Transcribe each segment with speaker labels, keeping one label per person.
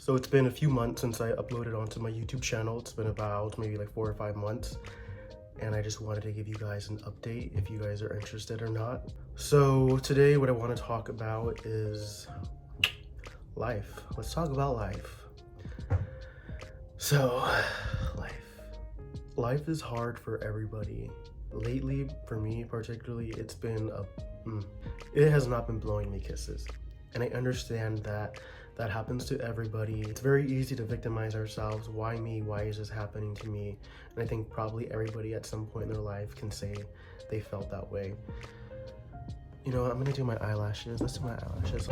Speaker 1: So it's been a few months since I uploaded onto my YouTube channel. It's been about maybe like 4 or 5 months. And I just wanted to give you guys an update if you guys are interested or not. So today what I want to talk about is life. Let's talk about life. So, life is hard for everybody. Lately, for me particularly, it has not been blowing me kisses. And I understand that happens to everybody. It's very easy to victimize ourselves. Why me? Why is this happening to me? And I think probably everybody at some point in their life can say they felt that way. You know, I'm gonna do my eyelashes. Let's do my eyelashes.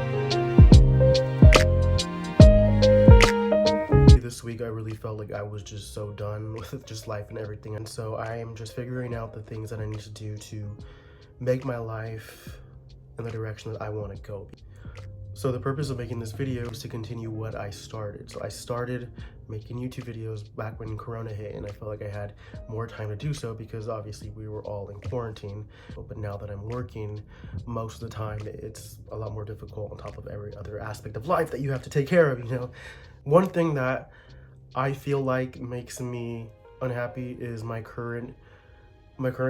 Speaker 1: This week I really felt like I was just so done with just life and everything. And so I am just figuring out the things that I need to do to make my life in the direction that I want to go. So the purpose of making this video is to continue what I started. So I started making YouTube videos back when Corona hit, and I felt like I had more time to do so because obviously we were all in quarantine. But now that I'm working, most of the time it's a lot more difficult on top of every other aspect of life that you have to take care of, you know. One thing that I feel like makes me unhappy is my current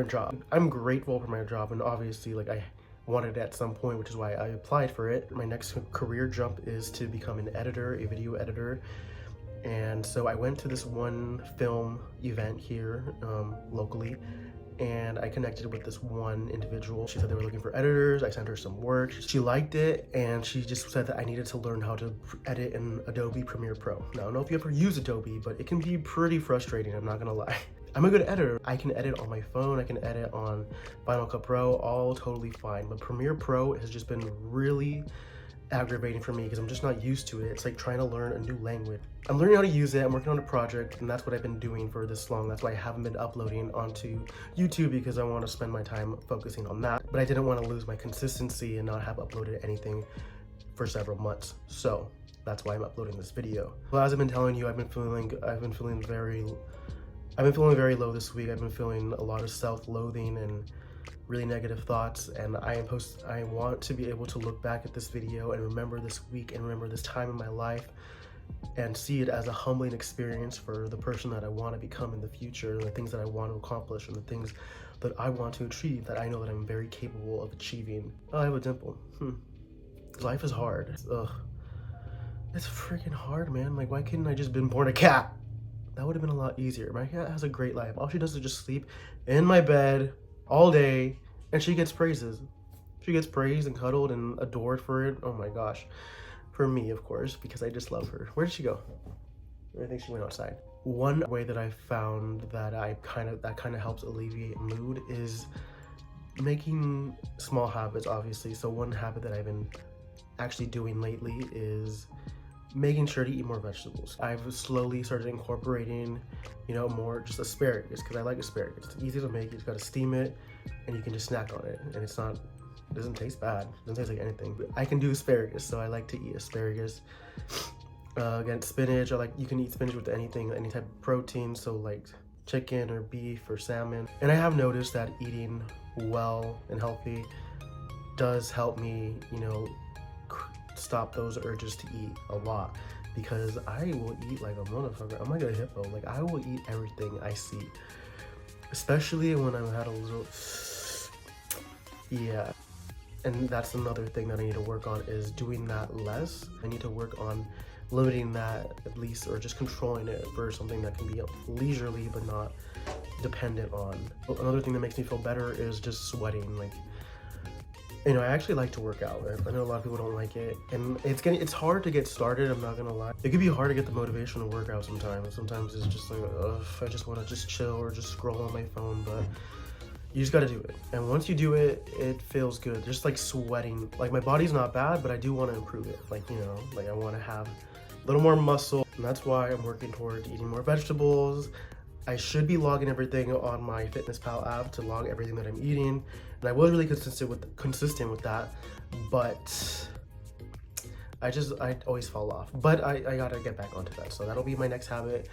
Speaker 1: job. I'm grateful for my job, and obviously like I wanted it at some point, which is why I applied for it. My next career jump is to become an editor, a video editor. And so I went to this one film event here locally, and I connected with this one individual. She said they were looking for editors. I sent her some work. She liked it, and she just said that I needed to learn how to edit in Adobe Premiere Pro. Now, I don't know if you ever use Adobe, but it can be pretty frustrating, I'm not gonna lie. I'm a good editor. I can edit on my phone, I can edit on Final Cut Pro, all totally fine. But Premiere Pro has just been really aggravating for me because I'm just not used to it. It's like trying to learn a new language. I'm learning how to use it, I'm working on a project, and that's what I've been doing for this long. That's why I haven't been uploading onto YouTube, because I want to spend my time focusing on that. But I didn't want to lose my consistency and not have uploaded anything for several months. So that's why I'm uploading this video. Well, as I've been telling you, I've been feeling very low this week. I've been feeling a lot of self-loathing and really negative thoughts, and I want to be able to look back at this video and remember this week and remember this time in my life and see it as a humbling experience for the person that I want to become in the future, and the things that I want to accomplish, and the things that I want to achieve that I know that I'm very capable of achieving. Oh, I have a dimple. Life is hard. It's freaking hard, man. Like, why couldn't I just been born a cat? That would have been a lot easier. My cat has a great life. All she does is just sleep in my bed all day, and she gets praises. She gets praised and cuddled and adored for it. Oh my gosh. For me, of course, because I just love her. Where did she go? I think she went outside. One way that I found that kind of helps alleviate mood is making small habits, obviously. So one habit that I've been actually doing lately is making sure to eat more vegetables. I've slowly started incorporating, you know, more just asparagus, because I like asparagus. It's easy to make. You just gotta steam it and you can just snack on it, and it doesn't taste bad. It doesn't taste like anything, but I can do asparagus, so I like to eat asparagus. Again, spinach, you can eat spinach with anything, any type of protein, so like chicken or beef or salmon. And I have noticed that eating well and healthy does help me, you know, stop those urges to eat a lot, because I will eat like a motherfucker. I'm like a hippo. Like, I will eat everything I see, especially when I've had a little, yeah. And that's another thing that I need to work on, is doing that less. I need to work on limiting that at least, or just controlling it for something that can be leisurely but not dependent on. Another thing that makes me feel better is just sweating. Like, you know, I actually like to work out. I know a lot of people don't like it, and it's hard to get started, I'm not gonna lie. It can be hard to get the motivation to work out sometimes. Sometimes it's just like, ugh, I just want to just chill or just scroll on my phone, but you just gotta do it. And once you do it, it feels good. Just like sweating. Like, my body's not bad, but I do want to improve it. Like, you know, like I want to have a little more muscle, and that's why I'm working towards eating more vegetables. I should be logging everything on my FitnessPal app to log everything that I'm eating, and I was really consistent with that, but I always fall off. But I gotta get back onto that, so that'll be my next habit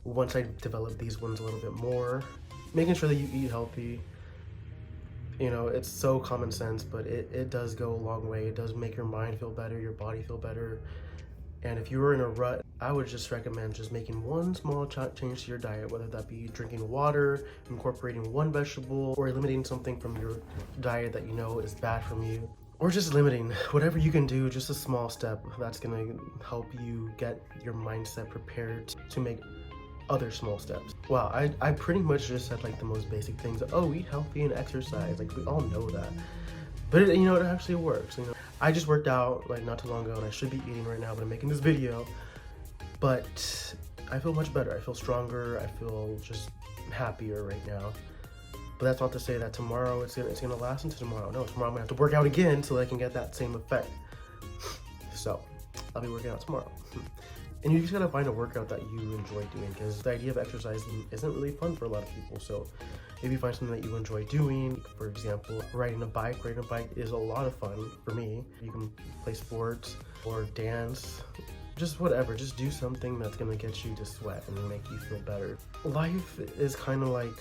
Speaker 1: once I develop these ones a little bit more. Making sure that you eat healthy. You know, it's so common sense, but it does go a long way. It does make your mind feel better, your body feel better, And if you were in a rut, I would just recommend just making one small change to your diet, whether that be drinking water, incorporating one vegetable, or eliminating something from your diet that you know is bad for you. Or just limiting whatever you can do, just a small step that's gonna help you get your mindset prepared to make other small steps. Wow, I pretty much just said like the most basic things. Oh, eat healthy and exercise. Like we all know that. But it, you know, it actually works. You know, I just worked out like not too long ago and I should be eating right now, but I'm making this video. But I feel much better. I feel stronger. I feel just happier right now. But that's not to say that tomorrow it's gonna last until tomorrow. No, tomorrow I'm gonna have to work out again so that I can get that same effect. So I'll be working out tomorrow. And you just gotta find a workout that you enjoy doing, because the idea of exercising isn't really fun for a lot of people. So maybe find something that you enjoy doing. For example, riding a bike. Riding a bike is a lot of fun for me. You can play sports or dance, just whatever. Just do something that's gonna get you to sweat and make you feel better. Life is kind of like,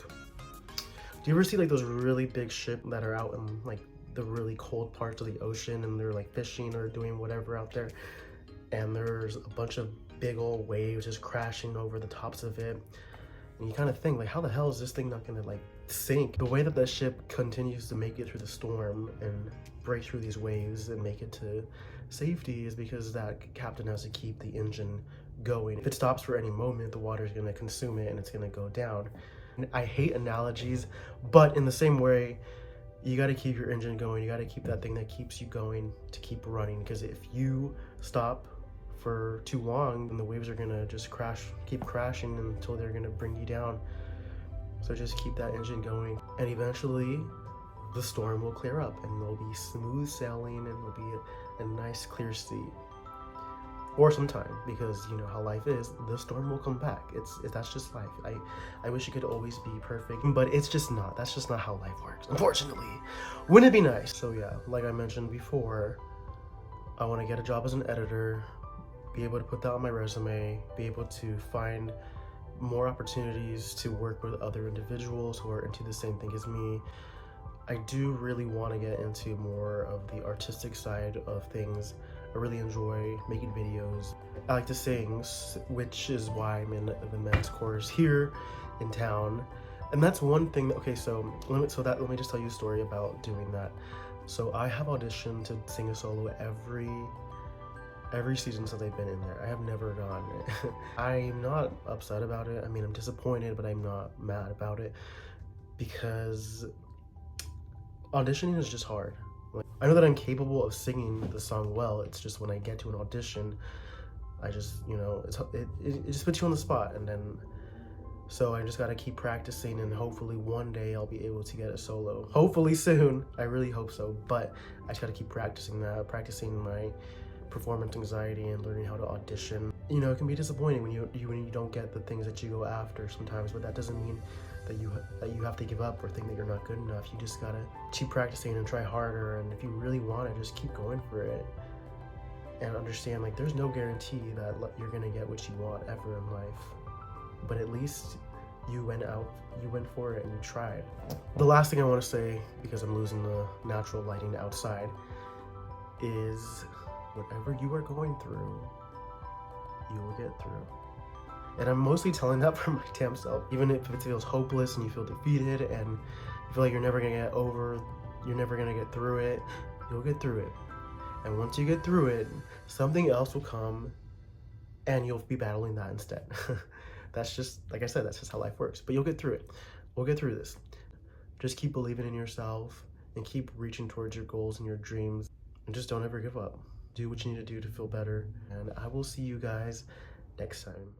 Speaker 1: do you ever see like those really big ships that are out in like the really cold parts of the ocean and they're like fishing or doing whatever out there, and there's a bunch of big old waves just crashing over the tops of it, and you kind of think like, how the hell is this thing not gonna like sink? The way that the ship continues to make it through the storm and break through these waves and make it to safety is because that captain has to keep the engine going. If it stops for any moment, the water is going to consume it and it's going to go down. And I hate analogies, but in the same way, you got to keep your engine going. You got to keep that thing that keeps you going to keep running, because if you stop for too long, then the waves are going to just keep crashing until they're going to bring you down. So just keep that engine going, and eventually the storm will clear up and there'll be smooth sailing and there'll be a nice clear sea. Or sometime, because you know how life is, the storm will come back. That's just life. I wish it could always be perfect, but it's just not. That's just not how life works, unfortunately. Wouldn't it be nice? So yeah, like I mentioned before, I want to get a job as an editor, be able to put that on my resume, be able to find more opportunities to work with other individuals who are into the same thing as me. I do really want to get into more of the artistic side of things. I really enjoy making videos. I like to sing, which is why I'm in the men's chorus here in town. And that's one thing that, okay, so let me just tell you a story about doing that. So I have auditioned to sing a solo every season since I've been in there. I have never gotten it. I'm not upset about it. I mean, I'm disappointed, but I'm not mad about it, because auditioning is just hard. Like, I know that I'm capable of singing the song well. It's just when I get to an audition, I just, you know, it just puts you on the spot. And then, so I just gotta keep practicing, and hopefully one day I'll be able to get a solo. Hopefully soon. I really hope so. But I just gotta keep practicing that, practicing my performance anxiety and learning how to audition. You know, it can be disappointing when you don't get the things that you go after sometimes, but that doesn't mean that you have to give up or think that you're not good enough. You just gotta keep practicing and try harder, and if you really want it, just keep going for it. And understand, like, there's no guarantee that you're gonna get what you want ever in life, but at least you went for it and you tried. The last thing I want to say, because I'm losing the natural lighting outside, is whatever you are going through, you will get through. And I'm mostly telling that for my damn self. Even if it feels hopeless and you feel defeated and you feel like you're never gonna get through it, you'll get through it. And once you get through it, something else will come and you'll be battling that instead. That's just, like I said, that's just how life works. But you'll get through it. We'll get through this. Just keep believing in yourself and keep reaching towards your goals and your dreams. And just don't ever give up. Do what you need to do to feel better. And I will see you guys next time.